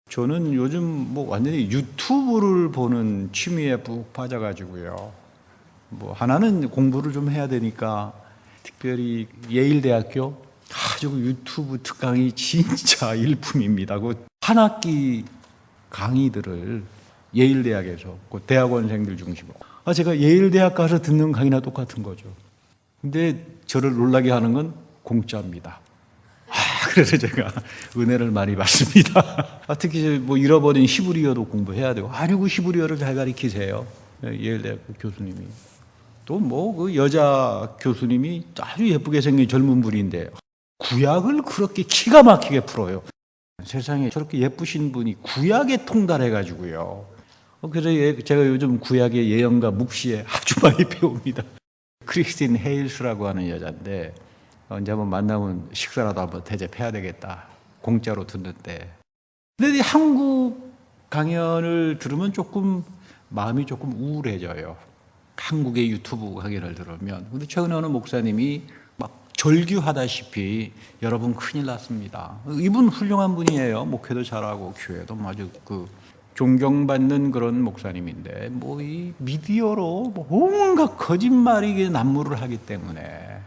저는 요즘 뭐 완전히 유튜브를 보는 취미에 푹 빠져가지고요. 뭐 하나는 공부를 좀 해야 되니까 특별히 예일대학교 아주 유튜브 특강이 진짜 일품입니다. 그 한 학기 강의들을 예일대학에서 그 대학원생들 중심으로. 제가 예일대학 가서 듣는 강의나 똑같은 거죠. 근데 저를 놀라게 하는 건 공짜입니다. 그래서 제가 은혜를 많이 받습니다. 특히 뭐 잃어버린 히브리어도 공부해야 되고, 아니고 히브리어를 잘 가르치세요. 예일대학 교수님이. 또 뭐 그 여자 교수님이 아주 예쁘게 생긴 젊은 분인데 구약을 그렇게 기가 막히게 풀어요. 세상에 저렇게 예쁘신 분이 구약에 통달해가지고요. 그래서 제가 요즘 구약의 예언가 묵시에 아주 많이 배웁니다. 크리스틴 헤일스라고 하는 여자인데 언제 한번 만나면 식사라도 한번 대접해야 되겠다. 공짜로 듣는데. 근데 한국 강연을 들으면 조금 마음이 조금 우울해져요. 한국의 유튜브 강연을 들으면. 근데 최근에 어느 목사님이 막 절규하다시피 여러분 큰일 났습니다. 이분 훌륭한 분이에요. 목회도 잘하고 교회도 아주 존경받는 그런 목사님인데 뭐 이 미디어로 뭐 온갖 거짓말이게 난무를 하기 때문에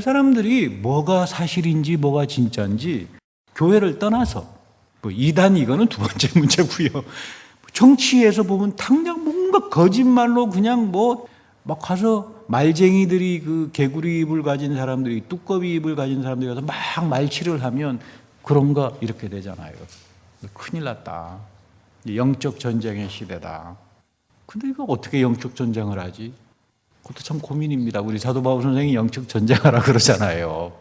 사람들이 뭐가 사실인지 뭐가 진짜인지 교회를 떠나서 뭐 이단 이거는 두 번째 문제고요. 정치에서 보면 당장 뭔가 거짓말로 그냥 뭐 막 가서 말쟁이들이 그 개구리 입을 가진 사람들이 뚜꺼비 입을 가진 사람들이 가서 막 말치를 하면 그런가 이렇게 되잖아요. 큰일 났다. 영적 전쟁의 시대다. 근데 이거 어떻게 영적 전쟁을 하지? 그것도 참 고민입니다. 우리 사도 바울 선생이 영적 전쟁하라 그러잖아요.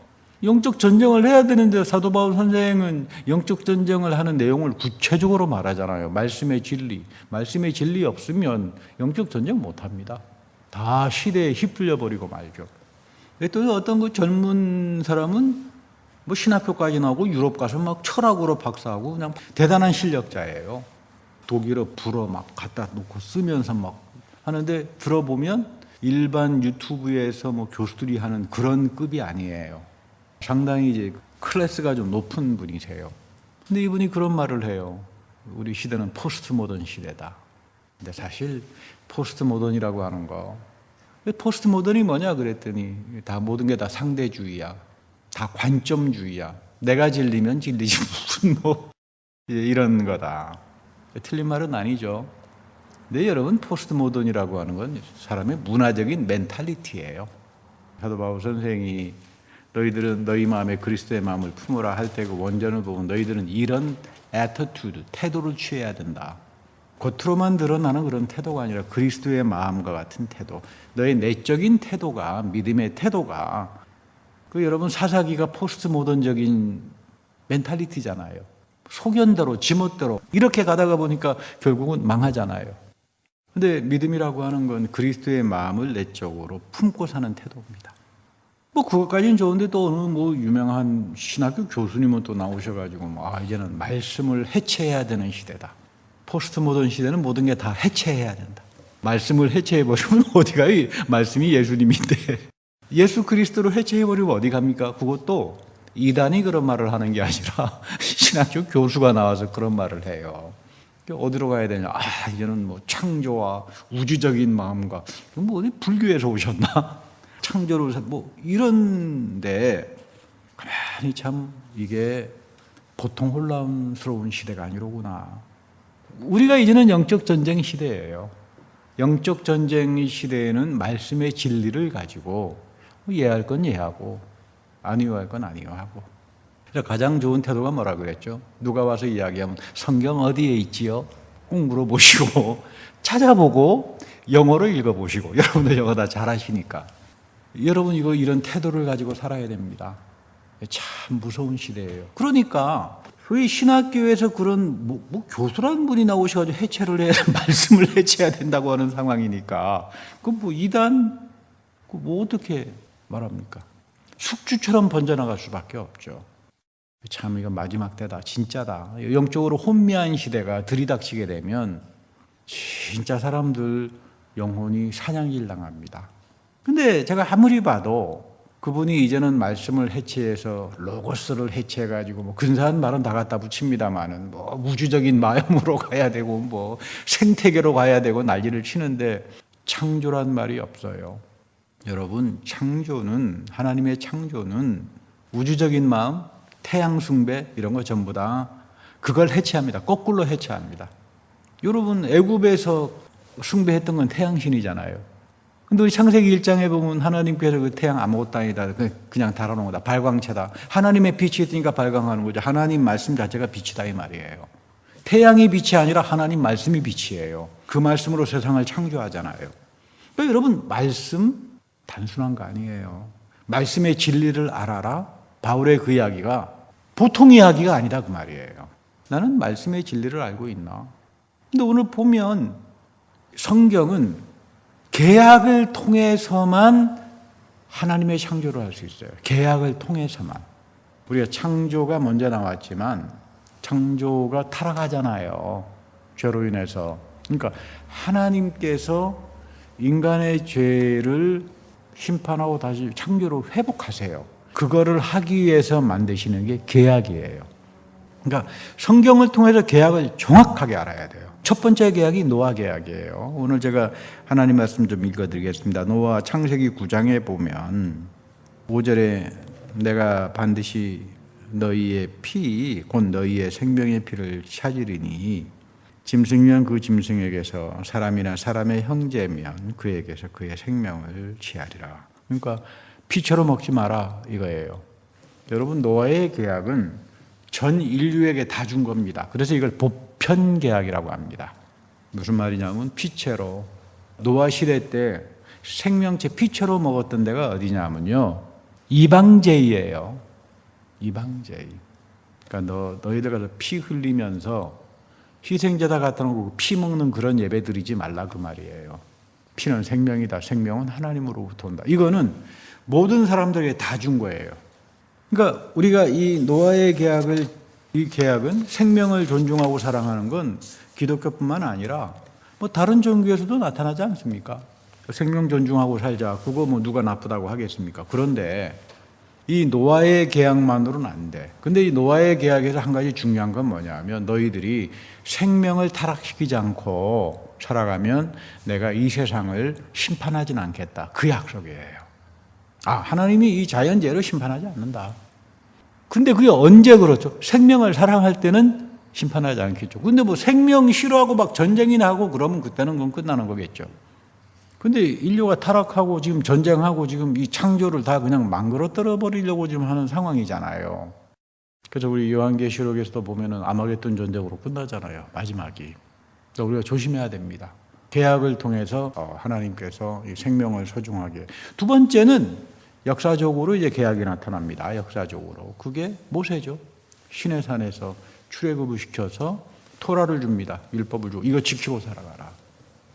영적 전쟁을 해야 되는데 사도 바울 선생은 영적 전쟁을 하는 내용을 구체적으로 말하잖아요. 말씀의 진리. 말씀의 진리 없으면 영적 전쟁 못 합니다. 다 시대에 휩쓸려 버리고 말죠. 또 어떤 그 젊은 사람은 뭐 신학교까지 나오고 유럽 가서 막 철학으로 박사하고 그냥 대단한 실력자예요. 독일어 불어 막 갖다 놓고 쓰면서 막 하는데 들어보면 일반 유튜브에서 뭐 교수들이 하는 그런 급이 아니에요. 상당히 이제 클래스가 좀 높은 분이세요. 근데 이분이 그런 말을 해요. 우리 시대는 포스트 모던 시대다. 근데 사실 포스트 모던이라고 하는 거, 포스트 모던이 뭐냐 그랬더니 다 모든 게 다 상대주의야. 다 관점주의야. 내가 진리면 진리지 무슨 뭐 이런 거다. 틀린 말은 아니죠. 근데 여러분 포스트 모던이라고 하는 건 사람의 문화적인 멘탈리티예요. 사도 바울 선생이 너희들은 너희 마음에 그리스도의 마음을 품으라 할 때 그 원전을 보고 너희들은 이런 애티튜드, 태도를 취해야 된다. 겉으로만 드러나는 그런 태도가 아니라 그리스도의 마음과 같은 태도. 너의 내적인 태도가, 믿음의 태도가 여러분 사사기가 포스트 모던적인 멘탈리티잖아요. 소견대로, 지멋대로 이렇게 가다가 보니까 결국은 망하잖아요. 근데 믿음이라고 하는 건 그리스도의 마음을 내적으로 품고 사는 태도입니다. 뭐 그것까지는 좋은데 또 어느 뭐 유명한 신학교 교수님은 또 나오셔가지고 이제는 말씀을 해체해야 되는 시대다. 포스트 모던 시대는 모든 게 다 해체해야 된다. 말씀을 해체해버리면 어디가 말씀이 예수님인데 예수 그리스도를 해체해버리면 어디 갑니까? 그것도 이단이 그런 말을 하는 게 아니라 신학교 교수가 나와서 그런 말을 해요. 어디로 가야 되냐? 이제는 뭐 창조와 우주적인 마음과 뭐 어디 불교에서 오셨나? 창조를 뭐 이런데 가만히 참 이게 보통 혼란스러운 시대가 아니로구나. 우리가 이제는 영적 전쟁 시대예요. 영적 전쟁 시대에는 말씀의 진리를 가지고 이해할 건 이해하고 안 이해할 건 안 이해하고. 그래서 가장 좋은 태도가 뭐라 그랬죠? 누가 와서 이야기하면 성경 어디에 있지요? 꼭 물어보시고 찾아보고 영어로 읽어보시고. 여러분들 영어 다 잘하시니까. 여러분 이런 태도를 가지고 살아야 됩니다. 참 무서운 시대예요. 그러니까 왜 신학교에서 그런 뭐 교수라는 분이 나오셔가지고 해체를 해야 말씀을 해체해야 된다고 하는 상황이니까 뭐 이단 뭐 어떻게 말합니까? 숙주처럼 번져나갈 수밖에 없죠. 참 이거 마지막 때다. 진짜다. 영적으로 혼미한 시대가 들이닥치게 되면 진짜 사람들 영혼이 사냥질 당합니다. 근데 제가 아무리 봐도 그분이 이제는 말씀을 해체해서 로고스를 해체해가지고 뭐 근사한 말은 다 갖다 붙입니다만은 뭐 우주적인 마음으로 가야 되고 뭐 생태계로 가야 되고 난리를 치는데 창조란 말이 없어요. 여러분, 창조는, 하나님의 창조는 우주적인 마음, 태양 숭배 이런 거 전부 다 그걸 해체합니다. 거꾸로 해체합니다. 여러분, 애굽에서 숭배했던 건 태양신이잖아요. 근데 우리 창세기 1장에 보면 하나님께서 그 태양 아무것도 아니다, 그냥 달아놓은 거다, 발광체다. 하나님의 빛이 있으니까 발광하는 거죠. 하나님 말씀 자체가 빛이다 이 말이에요. 태양이 빛이 아니라 하나님 말씀이 빛이에요. 그 말씀으로 세상을 창조하잖아요. 그러니까 여러분, 말씀 단순한 거 아니에요. 말씀의 진리를 알아라. 바울의 그 이야기가 보통 이야기가 아니다 그 말이에요. 나는 말씀의 진리를 알고 있나? 근데 오늘 보면 성경은 계약을 통해서만 하나님의 창조를 할 수 있어요. 계약을 통해서만. 우리가 창조가 먼저 나왔지만 창조가 타락하잖아요. 죄로 인해서. 그러니까 하나님께서 인간의 죄를 심판하고 다시 창조를 회복하세요. 그거를 하기 위해서 만드시는 게 계약이에요. 그러니까 성경을 통해서 계약을 정확하게 알아야 돼요. 첫 번째 계약이 노아 계약이에요. 오늘 제가 하나님 말씀 좀 읽어드리겠습니다. 노아 창세기 9장에 보면 5절에 내가 반드시 너희의 피, 곧 너희의 생명의 피를 찾으리니 짐승이면 그 짐승에게서, 사람이나 사람의 형제면 그에게서 그의 생명을 취하리라. 그러니까 피처럼 먹지 마라 이거예요. 여러분, 노아의 계약은 전 인류에게 다 준 겁니다. 그래서 이걸 보편 계약이라고 합니다. 무슨 말이냐면 피채로, 노아 시대 때 생명체 피채로 먹었던 데가 어디냐면요, 이방제이예요. 이방제이. 그러니까 너희들 가서 피 흘리면서 희생제다 갖다 놓고 피 먹는 그런 예배 드리지 말라 그 말이에요. 피는 생명이다. 생명은 하나님으로부터 온다. 이거는 모든 사람들에게 다 준 거예요. 그러니까 우리가 이 노아의 계약을, 이 계약은 생명을 존중하고 사랑하는 건 기독교뿐만 아니라 뭐 다른 종교에서도 나타나지 않습니까? 생명 존중하고 살자. 그거 뭐 누가 나쁘다고 하겠습니까? 그런데 이 노아의 계약만으로는 안 돼. 근데 이 노아의 계약에서 한 가지 중요한 건 뭐냐면 너희들이 생명을 타락시키지 않고 살아가면 내가 이 세상을 심판하진 않겠다. 그 약속이에요. 하나님이 이 자연재해를 심판하지 않는다. 근데 그게 언제 그렇죠? 생명을 사랑할 때는 심판하지 않겠죠. 근데 뭐 생명 싫어하고 막 전쟁이나 하고 그러면 그때는 그건 끝나는 거겠죠. 근데 인류가 타락하고 지금 전쟁하고 지금 이 창조를 다 그냥 망그러뜨려 버리려고 지금 하는 상황이잖아요. 그래서 우리 요한계시록에서도 보면은 아마겟돈 전쟁으로 끝나잖아요. 마지막이. 그러니까 우리가 조심해야 됩니다. 계약을 통해서 하나님께서 이 생명을 소중하게. 두 번째는 역사적으로 이제 계약이 나타납니다. 역사적으로. 그게 모세죠. 시내 산에서 출애굽을 시켜서 토라를 줍니다. 율법을 주고 이거 지키고 살아가라.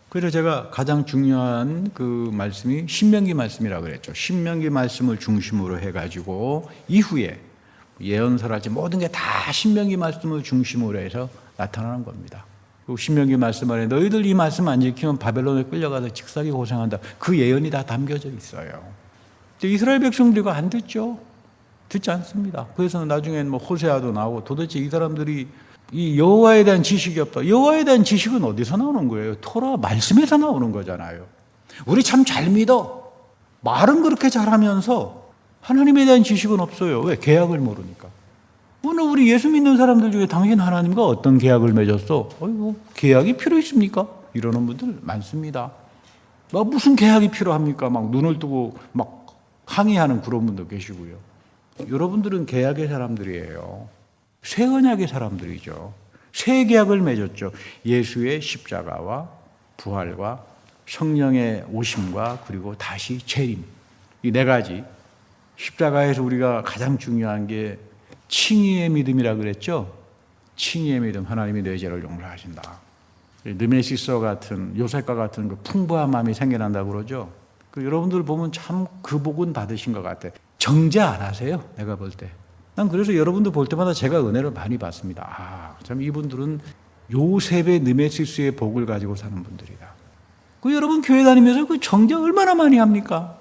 그래서 제가 가장 중요한 그 말씀이 신명기 말씀이라고 그랬죠. 신명기 말씀을 중심으로 해가지고 이후에 예언서라지 모든 게 다 신명기 말씀을 중심으로 해서 나타나는 겁니다. 그 신명기 말씀 안에 너희들 이 말씀 안 지키면 바벨론에 끌려가서 직사기 고생한다. 그 예언이 다 담겨져 있어요. 이스라엘 백성들이 안 듣죠. 듣지 않습니다. 그래서 나중엔 뭐 호세아도 나오고 도대체 이 사람들이 이 여호와에 대한 지식이 없다. 여호와에 대한 지식은 어디서 나오는 거예요? 토라 말씀에서 나오는 거잖아요. 우리 참 잘 믿어. 말은 그렇게 잘하면서 하나님에 대한 지식은 없어요. 왜? 계약을 모르니까. 오늘 우리 예수 믿는 사람들 중에 당신 하나님과 어떤 계약을 맺었어? 계약이 필요 있습니까? 이러는 분들 많습니다. 무슨 계약이 필요합니까? 막 눈을 뜨고 막 항의하는 그런 분도 계시고요. 여러분들은 계약의 사람들이에요. 새 언약의 사람들이죠. 새 계약을 맺었죠. 예수의 십자가와 부활과 성령의 오심과 그리고 다시 재림. 이 네 가지. 십자가에서 우리가 가장 중요한 게 칭의의 믿음이라고 그랬죠. 칭의의 믿음. 하나님이 내 죄를 용서하신다. 느메시스와 같은, 요셉과 같은 그 풍부한 마음이 생겨난다고 그러죠. 여러분들 보면 참 그 복은 받으신 것 같아요. 정죄 안 하세요. 내가 볼 때. 난 그래서 여러분들 볼 때마다 제가 은혜를 많이 받습니다. 참 이분들은 요셉의 느메시스의 복을 가지고 사는 분들이다. 여러분 교회 다니면서 그 정죄 얼마나 많이 합니까?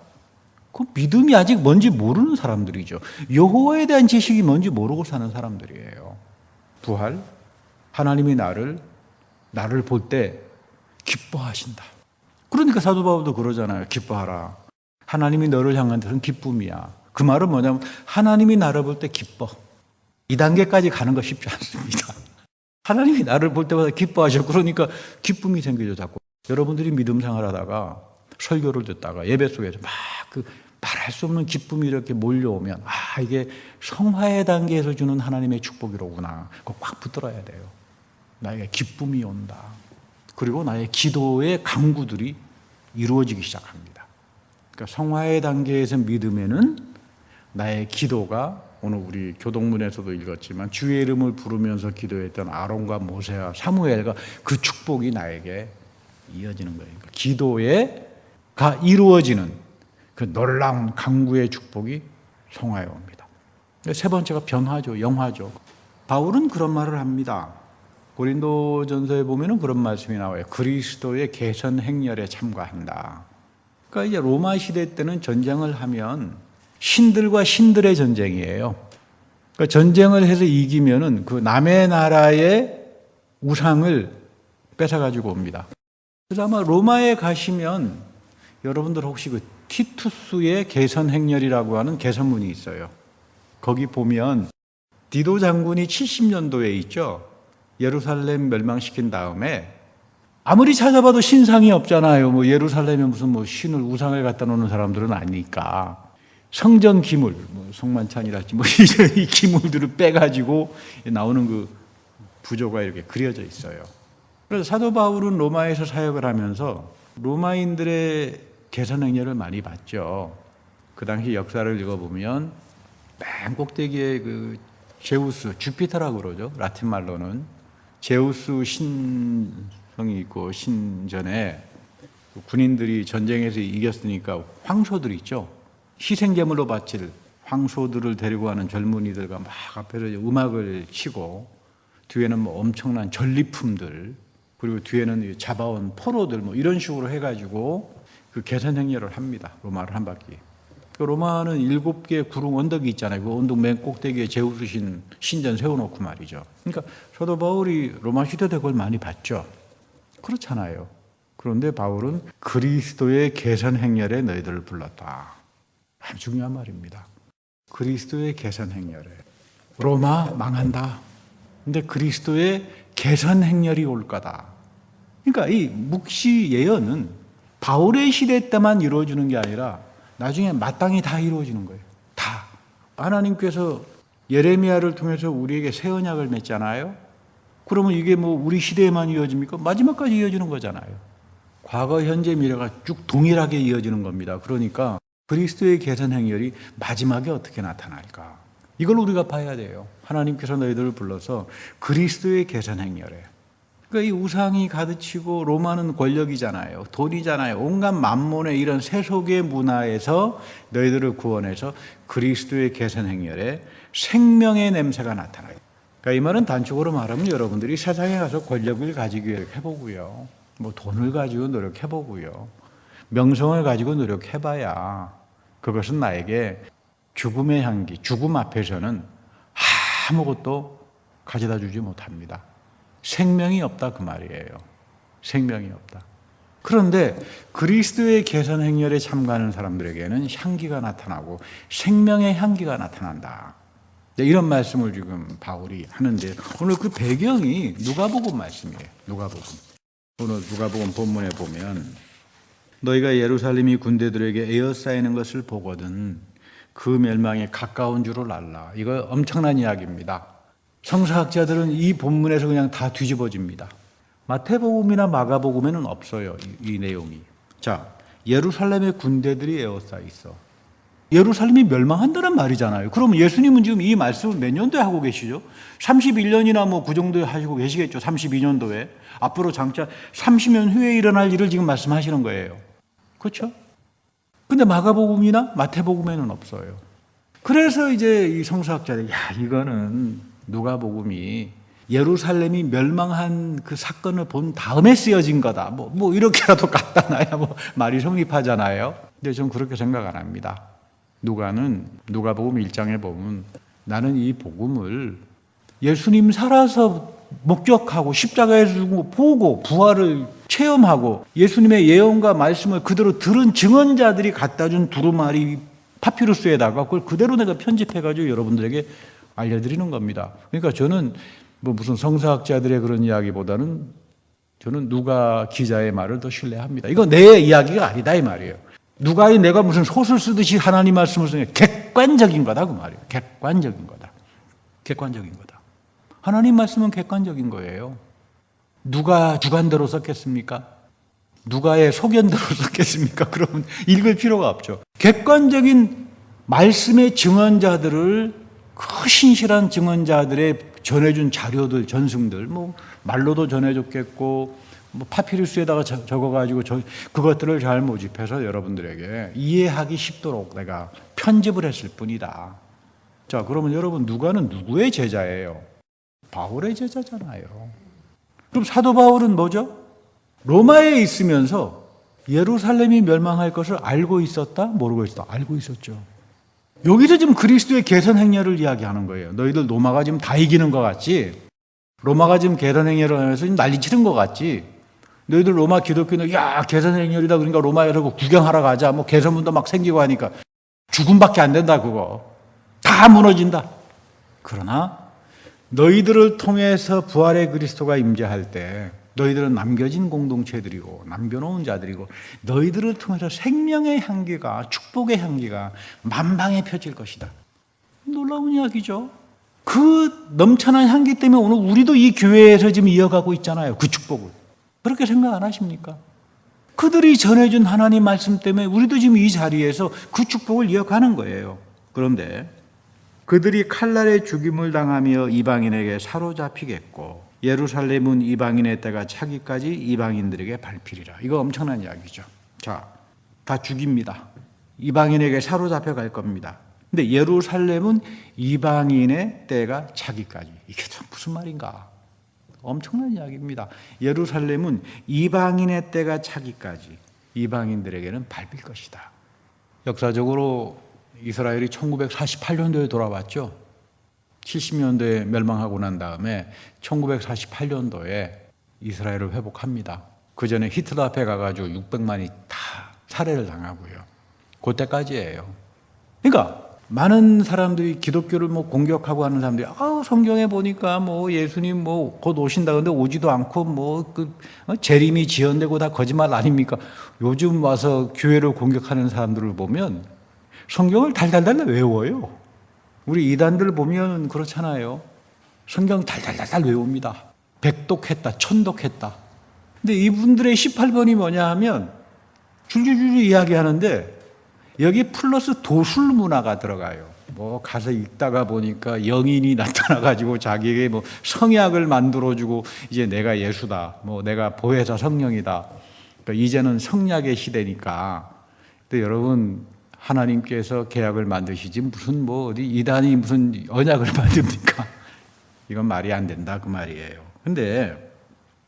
그 믿음이 아직 뭔지 모르는 사람들이죠. 여호와에 대한 지식이 뭔지 모르고 사는 사람들이에요. 부활, 하나님이 나를 볼 때 기뻐하신다. 그러니까 사도 바울도 그러잖아요. 기뻐하라. 하나님이 너를 향한 것은 기쁨이야. 그 말은 뭐냐면 하나님이 나를 볼 때 기뻐. 이 단계까지 가는 거 쉽지 않습니다. 하나님이 나를 볼 때마다 기뻐하셔. 그러니까 기쁨이 생기죠, 자꾸. 여러분들이 믿음 생활하다가 설교를 듣다가 예배 속에서 막 그 말할 수 없는 기쁨이 이렇게 몰려오면 이게 성화의 단계에서 주는 하나님의 축복이로구나. 그거 꽉 붙들어야 돼요. 나에게 기쁨이 온다. 그리고 나의 기도의 강구들이 이루어지기 시작합니다. 그러니까 성화의 단계에서 믿음에는 나의 기도가 오늘 우리 교동문에서도 읽었지만 주의 이름을 부르면서 기도했던 아론과 모세와 사무엘과 그 축복이 나에게 이어지는 거예요. 그러니까 기도가 이루어지는 그 놀라운 강구의 축복이 성화에 옵니다. 세 번째가 변화죠. 영화죠. 바울은 그런 말을 합니다. 고린도전서에 보면은 그런 말씀이 나와요. 그리스도의 개선 행렬에 참가한다. 그러니까 이제 로마 시대 때는 전쟁을 하면 신들과 신들의 전쟁이에요. 그러니까 전쟁을 해서 이기면은 그 남의 나라의 우상을 뺏어가지고 옵니다. 그래서 아마 로마에 가시면 여러분들 혹시 그 티투스의 개선 행렬이라고 하는 개선문이 있어요. 거기 보면 디도 장군이 70년도에 있죠. 예루살렘 멸망시킨 다음에 아무리 찾아봐도 신상이 없잖아요. 뭐 예루살렘에 무슨 뭐 신을 우상을 갖다 놓는 사람들은 아니니까 성전 기물, 뭐 성만찬이랄지 뭐 이 기물들을 빼가지고 나오는 그 부조가 이렇게 그려져 있어요. 그래서 사도 바울은 로마에서 사역을 하면서 로마인들의 개선 행렬을 많이 봤죠. 그 당시 역사를 읽어보면 맨 꼭대기에 그 제우스, 주피터라고 그러죠. 라틴 말로는 제우스 신성이 있고 신전에 군인들이 전쟁에서 이겼으니까 황소들 있죠. 희생제물로 바칠 황소들을 데리고 가는 젊은이들과 막 앞에서 음악을 치고 뒤에는 뭐 엄청난 전리품들 그리고 뒤에는 잡아온 포로들 뭐 이런 식으로 해가지고 그 개선 행렬을 합니다. 로마를 한 바퀴. 그 로마는 7개의 구름 언덕이 있잖아요. 그 언덕 맨 꼭대기에 제우스 신전 세워놓고 말이죠. 그러니까 사도 바울이 로마 시대 때 그걸 많이 봤죠. 그렇잖아요. 그런데 바울은 그리스도의 개선 행렬에 너희들을 불렀다. 아주 중요한 말입니다. 그리스도의 개선 행렬에. 로마 망한다. 근데 그리스도의 개선 행렬이 올 거다. 그러니까 이 묵시 예언은 바울의 시대 때만 이루어지는 게 아니라 나중에 마땅히 다 이루어지는 거예요. 다. 하나님께서 예레미야를 통해서 우리에게 새 언약을 맺잖아요. 그러면 이게 뭐 우리 시대에만 이어집니까? 마지막까지 이어지는 거잖아요. 과거, 현재, 미래가 쭉 동일하게 이어지는 겁니다. 그러니까 그리스도의 개선 행렬이 마지막에 어떻게 나타날까? 이걸 우리가 봐야 돼요. 하나님께서 너희들을 불러서 그리스도의 개선 행렬에. 그러니까 이 우상이 가득치고 로마는 권력이잖아요. 돈이잖아요. 온갖 만몬의 이런 세속의 문화에서 너희들을 구원해서 그리스도의 개선 행렬에 생명의 냄새가 나타나요. 그러니까 이 말은 단적으로 말하면 여러분들이 세상에 가서 권력을 가지기 해보고요. 뭐 돈을 가지고 노력해보고요. 명성을 가지고 노력해봐야 그것은 나에게 죽음의 향기, 죽음 앞에서는 아무것도 가져다 주지 못합니다. 생명이 없다 그 말이에요. 생명이 없다. 그런데 그리스도의 개선 행렬에 참가하는 사람들에게는 향기가 나타나고 생명의 향기가 나타난다. 이런 말씀을 지금 바울이 하는데 오늘 그 배경이 누가복음 말씀이에요. 누가복음. 오늘 누가복음 본문에 보면 너희가 예루살렘이 군대들에게 에어싸이는 것을 보거든 그 멸망에 가까운 줄을 알라. 이거 엄청난 이야기입니다. 성서학자들은 이 본문에서 그냥 다 뒤집어집니다. 마태복음이나 마가복음에는 없어요. 이 내용이. 자, 예루살렘의 군대들이 에워싸 있어. 예루살렘이 멸망한다는 말이잖아요. 그러면 예수님은 지금 이 말씀을 몇 년도에 하고 계시죠? 31년이나 뭐 그 정도에 하시고 계시겠죠. 32년도에. 앞으로 장차 30년 후에 일어날 일을 지금 말씀하시는 거예요. 그렇죠? 근데 마가복음이나 마태복음에는 없어요. 그래서 이제 이 성서학자들이 이거는 누가복음이 예루살렘이 멸망한 그 사건을 본 다음에 쓰여진 거다. 뭐 이렇게라도 갖다 놔야 뭐 말이 성립하잖아요. 근데 저는 그렇게 생각 안 합니다. 누가복음 1장에 보면 나는 이 복음을 예수님 살아서 목격하고 십자가에서 죽고 보고 부활을 체험하고 예수님의 예언과 말씀을 그대로 들은 증언자들이 갖다 준 두루마리 파피루스에다가 그걸 그대로 내가 편집해가지고 여러분들에게 알려드리는 겁니다. 그러니까 저는 뭐 무슨 성서학자들의 그런 이야기보다는 저는 누가 기자의 말을 더 신뢰합니다. 이거 내 이야기가 아니다 이 말이에요. 누가의 내가 무슨 소설 쓰듯이 하나님 말씀을 쓰는 객관적인 거다 그 말이에요. 객관적인 거다. 객관적인 거다. 하나님 말씀은 객관적인 거예요. 누가 주관대로 썼겠습니까? 누가의 소견대로 썼겠습니까? 그러면 읽을 필요가 없죠. 객관적인 말씀의 증언자들을 그 신실한 증언자들의 전해준 자료들, 전승들, 뭐 말로도 전해줬겠고, 뭐 파피루스에다가 적어가지고 그것들을 잘 모집해서 여러분들에게 이해하기 쉽도록 내가 편집을 했을 뿐이다. 자, 그러면 여러분 누가는 누구의 제자예요? 바울의 제자잖아요. 그럼 사도 바울은 뭐죠? 로마에 있으면서 예루살렘이 멸망할 것을 알고 있었다? 모르고 있었다? 알고 있었죠. 여기서 지금 그리스도의 개선 행렬을 이야기하는 거예요. 너희들 로마가 지금 다 이기는 것 같지? 로마가 지금 개선 행렬을 하면서 난리치는 것 같지? 너희들 로마 기독교는 야 개선 행렬이다 그러니까 로마에서 구경하러 가자. 뭐 개선문도 막 생기고 하니까 죽음밖에 안 된다 그거. 다 무너진다. 그러나 너희들을 통해서 부활의 그리스도가 임재할 때 너희들은 남겨진 공동체들이고 남겨놓은 자들이고 너희들을 통해서 생명의 향기가 축복의 향기가 만방에 펴질 것이다. 놀라운 이야기죠. 그 넘쳐난 향기 때문에 오늘 우리도 이 교회에서 지금 이어가고 있잖아요. 그 축복을. 그렇게 생각 안 하십니까? 그들이 전해준 하나님 말씀 때문에 우리도 지금 이 자리에서 그 축복을 이어가는 거예요. 그런데 그들이 칼날에 죽임을 당하며 이방인에게 사로잡히겠고 예루살렘은 이방인의 때가 차기까지 이방인들에게 밟히리라. 이거 엄청난 이야기죠. 자, 다 죽입니다. 이방인에게 사로잡혀 갈 겁니다. 근데 예루살렘은 이방인의 때가 차기까지. 이게 무슨 말인가? 엄청난 이야기입니다. 예루살렘은 이방인의 때가 차기까지 이방인들에게는 밟힐 것이다. 역사적으로 이스라엘이 1948년도에 돌아왔죠. 70년도에 멸망하고 난 다음에 1948년도에 이스라엘을 회복합니다. 그 전에 히틀러 앞에 가가지고 600만이 다 살해를 당하고요. 그때까지예요. 그러니까 많은 사람들이 기독교를 뭐 공격하고 하는 사람들이 성경에 보니까 뭐 예수님 뭐 곧 오신다 근데 오지도 않고 뭐 재림이 지연되고 다 거짓말 아닙니까? 요즘 와서 교회를 공격하는 사람들을 보면 성경을 달달달 외워요. 우리 이단들 보면 그렇잖아요. 성경 달달달 외웁니다. 백독했다, 천독했다. 근데 이분들의 18번이 뭐냐 하면 줄줄줄 이야기하는데 여기 플러스 도술 문화가 들어가요. 뭐 가서 읽다가 보니까 영인이 나타나가지고 자기에게 뭐 성약을 만들어주고 이제 내가 예수다, 뭐 내가 보혜사 성령이다. 그러니까 이제는 성약의 시대니까. 근데 여러분 하나님께서 계약을 만드시지 무슨 뭐 어디 이단이 무슨 언약을 만듭니까? 이건 말이 안 된다 그 말이에요. 근데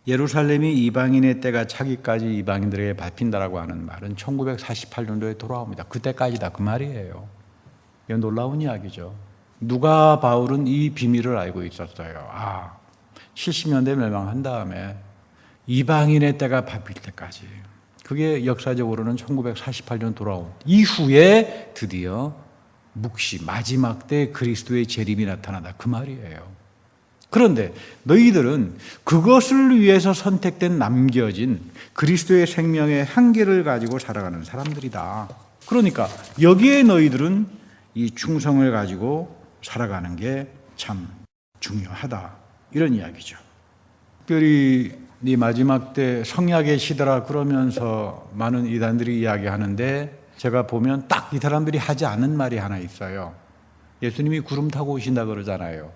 예루살렘이 이방인의 때가 차기까지 이방인들에게 밟힌다라고 하는 말은 1948년도에 돌아옵니다. 그때까지다 그 말이에요. 이건 놀라운 이야기죠. 누가 바울은 이 비밀을 알고 있었어요. 70년대 멸망한 다음에 이방인의 때가 밟힐 때까지. 그게 역사적으로는 1948년 돌아온 이후에 드디어 묵시 마지막 때 그리스도의 재림이 나타나다 그 말이에요. 그런데 너희들은 그것을 위해서 선택된 남겨진 그리스도의 생명의 한계를 가지고 살아가는 사람들이다. 그러니까 여기에 너희들은 이 충성을 가지고 살아가는 게 참 중요하다. 이런 이야기죠. 특별히 네 마지막 때 성약의 시대라 그러면서 많은 이단들이 이야기하는데 제가 보면 딱 이 사람들이 하지 않은 말이 하나 있어요. 예수님이 구름 타고 오신다 그러잖아요.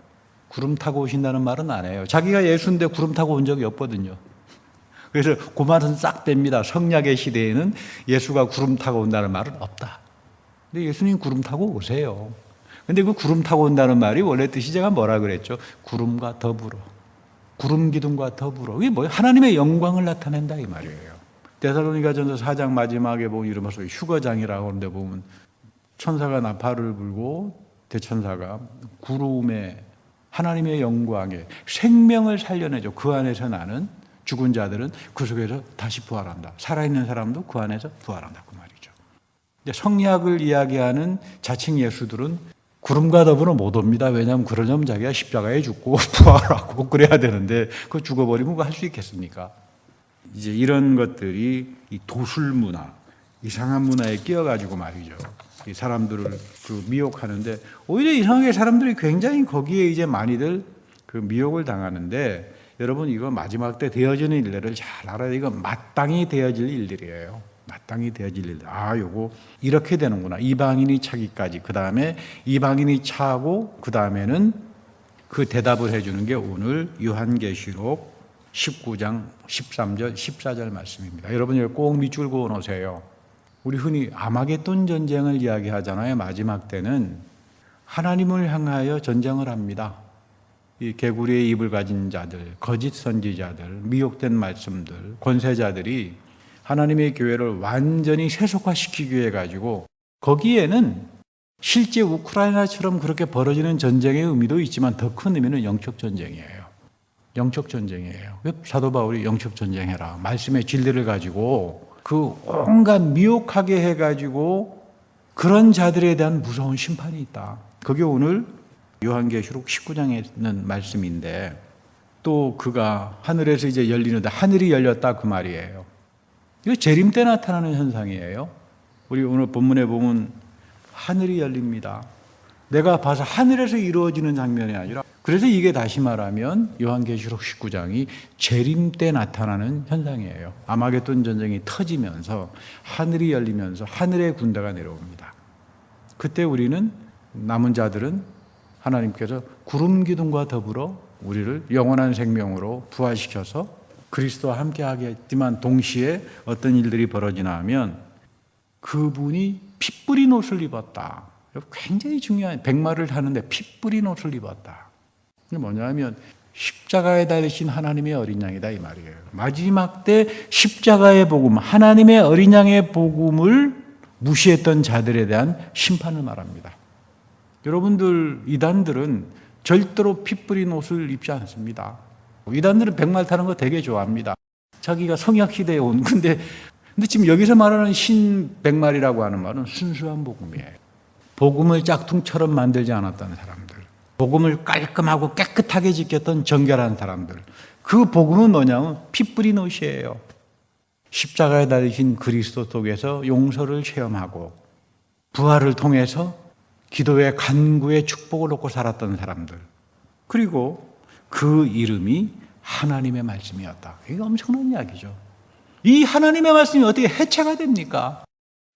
구름 타고 오신다는 말은 안 해요. 자기가 예수인데 구름 타고 온 적이 없거든요. 그래서 그 말은 싹 뺍니다. 성약의 시대에는 예수가 구름 타고 온다는 말은 없다. 근데 예수님 구름 타고 오세요. 근데 그 구름 타고 온다는 말이 원래 뜻이 제가 뭐라 그랬죠? 구름과 더불어. 구름 기둥과 더불어. 이게 뭐예요? 하나님의 영광을 나타낸다 이 말이에요. 데살로니가전서 4장 마지막에 보면 이름으로 휴거장이라고 하는데 보면 천사가 나팔을 불고 대천사가 구름에 하나님의 영광에 생명을 살려내죠. 그 안에서 나는 죽은 자들은 그 속에서 다시 부활한다. 살아있는 사람도 그 안에서 부활한다. 그 말이죠. 성리학을 이야기하는 자칭 예수들은 구름과 더불어 못 옵니다. 왜냐하면 그러려면 자기가 십자가에 죽고 부활하고 그래야 되는데 그거 죽어버리면 할 수 있겠습니까? 이제 이런 것들이 이 도술 문화, 이상한 문화에 끼어가지고 말이죠. 이 사람들을 미혹하는데 오히려 이상하게 사람들이 굉장히 거기에 이제 많이들 미혹을 당하는데 여러분 이거 마지막 때 되어지는 일들을 잘 알아야 돼요. 이거 마땅히 되어질 일들이에요. 마땅히 되어질 일들. 요거 이렇게 되는구나. 이방인이 차기까지. 그 다음에 이방인이 차고 그 다음에는 그 대답을 해주는 게 오늘 요한계시록 19장 13절 14절 말씀입니다. 여러분 이거 꼭 밑줄 그어 놓으세요. 우리 흔히 아마겟돈 전쟁을 이야기하잖아요. 마지막 때는 하나님을 향하여 전쟁을 합니다. 이 개구리의 입을 가진 자들, 거짓 선지자들, 미혹된 말씀들, 권세자들이 하나님의 교회를 완전히 세속화시키기 위해 가지고 거기에는 실제 우크라이나처럼 그렇게 벌어지는 전쟁의 의미도 있지만 더 큰 의미는 영적 전쟁이에요. 영적 전쟁이에요. 사도 바울이 영적 전쟁해라. 말씀의 진리를 가지고 그 온갖 미혹하게 해가지고 그런 자들에 대한 무서운 심판이 있다. 그게 오늘 요한계시록 19장에 있는 말씀인데 또 그가 하늘에서 이제 열리는데 하늘이 열렸다 그 말이에요. 이거 재림 때 나타나는 현상이에요. 우리 오늘 본문에 보면 하늘이 열립니다. 내가 봐서 하늘에서 이루어지는 장면이 아니라 그래서 이게 다시 말하면 요한계시록 19장이 재림 때 나타나는 현상이에요. 아마겟돈 전쟁이 터지면서 하늘이 열리면서 하늘의 군대가 내려옵니다. 그때 우리는 남은 자들은 하나님께서 구름 기둥과 더불어 우리를 영원한 생명으로 부활시켜서 그리스도와 함께 하겠지만 동시에 어떤 일들이 벌어지나 하면 그분이 피 뿌린 옷을 입었다. 굉장히 중요한 백마를 타는데 피 뿌린 옷을 입었다. 이게 뭐냐면 십자가에 달리신 하나님의 어린 양이다 이 말이에요. 마지막 때 십자가의 복음, 하나님의 어린 양의 복음을 무시했던 자들에 대한 심판을 말합니다. 여러분들 이단들은 절대로 피 뿌린 옷을 입지 않습니다. 이단들은 백마를 타는 거 되게 좋아합니다. 자기가 성약 시대에 온 근데 지금 여기서 말하는 신백말이라고 하는 말은 순수한 복음이에요. 복음을 짝퉁처럼 만들지 않았다는 사람들, 복음을 깔끔하고 깨끗하게 지켰던 정결한 사람들, 그 복음은 뭐냐면 피 뿌린 옷이에요. 십자가에 달리신 그리스도 속에서 용서를 체험하고 부활을 통해서 기도의 간구의 축복을 얻고 살았던 사람들, 그리고 그 이름이 하나님의 말씀이었다. 이게 엄청난 이야기죠. 이 하나님의 말씀이 어떻게 해체가 됩니까?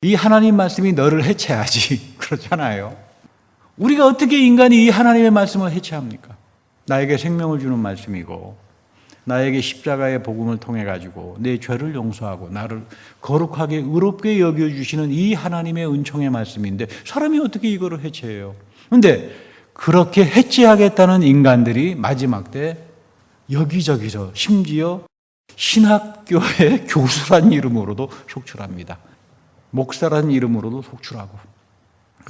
이 하나님 말씀이 너를 해체하지. 그렇잖아요. 우리가 어떻게 인간이 이 하나님의 말씀을 해체합니까? 나에게 생명을 주는 말씀이고 나에게 십자가의 복음을 통해 가지고 내 죄를 용서하고 나를 거룩하게 의롭게 여겨주시는 이 하나님의 은총의 말씀인데 사람이 어떻게 이거를 해체해요? 그런데 그렇게 해체하겠다는 인간들이 마지막 때 여기저기서 심지어 신학교의 교수란 이름으로도 속출합니다. 목사란 이름으로도 속출하고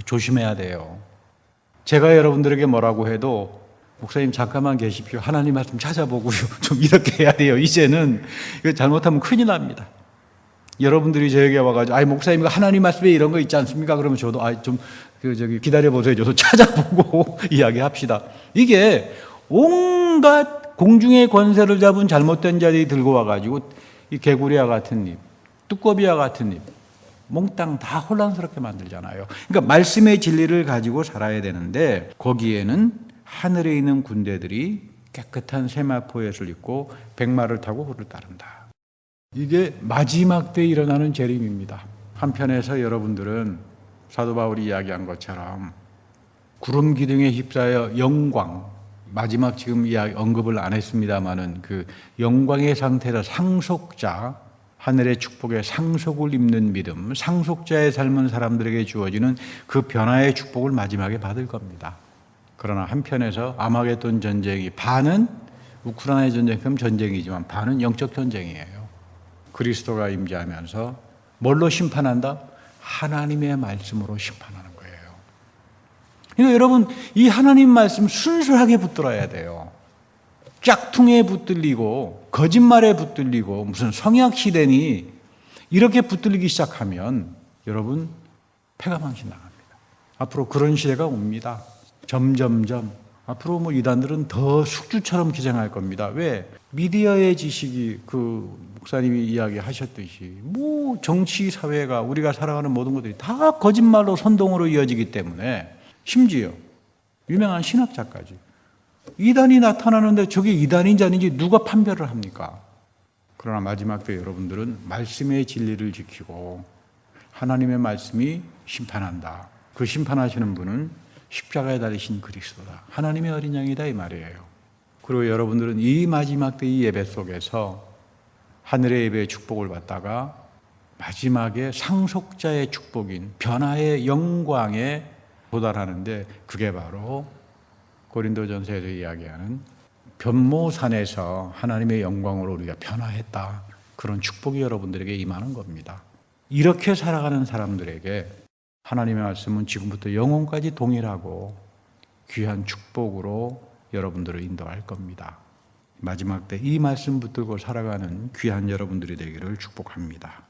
조심해야 돼요. 제가 여러분들에게 뭐라고 해도 목사님 잠깐만 계십시오. 하나님 말씀 찾아보고요. 좀 이렇게 해야 돼요. 이제는 이거 잘못하면 큰일 납니다. 여러분들이 저에게 와가지고 목사님 하나님 말씀에 이런 거 있지 않습니까? 그러면 저도 기다려보세요. 저도 찾아보고 이야기합시다. 이게 온갖 공중의 권세를 잡은 잘못된 자들이 들고 와가지고 이 개구리와 같은 입, 두꺼비와 같은 입, 몽땅 다 혼란스럽게 만들잖아요. 그러니까 말씀의 진리를 가지고 살아야 되는데 거기에는 하늘에 있는 군대들이 깨끗한 세마포옷을 입고 백마를 타고 그를 따른다. 이게 마지막 때 일어나는 재림입니다. 한편에서 여러분들은 사도 바울이 이야기한 것처럼 구름 기둥에 휩싸여 영광, 마지막 지금 이야기 언급을 안 했습니다마는 그 영광의 상태라 상속자, 하늘의 축복에 상속을 입는 믿음, 상속자의 삶은 사람들에게 주어지는 그 변화의 축복을 마지막에 받을 겁니다. 그러나 한편에서 아마겟돈 전쟁이 반은 우크라이나 전쟁처럼 전쟁이지만 반은 영적 전쟁이에요. 그리스도가 임재하면서 뭘로 심판한다? 하나님의 말씀으로 심판하는 거예요. 그러니까 여러분, 이 하나님 말씀 순수하게 붙들어야 돼요. 짝퉁에 붙들리고 거짓말에 붙들리고 무슨 성약 시대니 이렇게 붙들리기 시작하면 여러분 패가 망신당합니다. 앞으로 그런 시대가 옵니다. 점점점 앞으로 뭐 이단들은 더 숙주처럼 기생할 겁니다. 왜? 미디어의 지식이 그 목사님이 이야기하셨듯이 뭐 정치 사회가 우리가 살아가는 모든 것들이 다 거짓말로 선동으로 이어지기 때문에 심지어 유명한 신학자까지 이단이 나타나는데 저게 이단인지 아닌지 누가 판별을 합니까? 그러나 마지막 때 여러분들은 말씀의 진리를 지키고 하나님의 말씀이 심판한다. 그 심판하시는 분은 십자가에 달리신 그리스도다. 하나님의 어린 양이다 이 말이에요. 그리고 여러분들은 이 마지막 때 이 예배 속에서 하늘의 예배의 축복을 받다가 마지막에 상속자의 축복인 변화의 영광에 도달하는데 그게 바로 고린도전서에서 이야기하는 변모산에서 하나님의 영광으로 우리가 변화했다. 그런 축복이 여러분들에게 임하는 겁니다. 이렇게 살아가는 사람들에게 하나님의 말씀은 지금부터 영혼까지 동일하고 귀한 축복으로 여러분들을 인도할 겁니다. 마지막 때 이 말씀 붙들고 살아가는 귀한 여러분들이 되기를 축복합니다.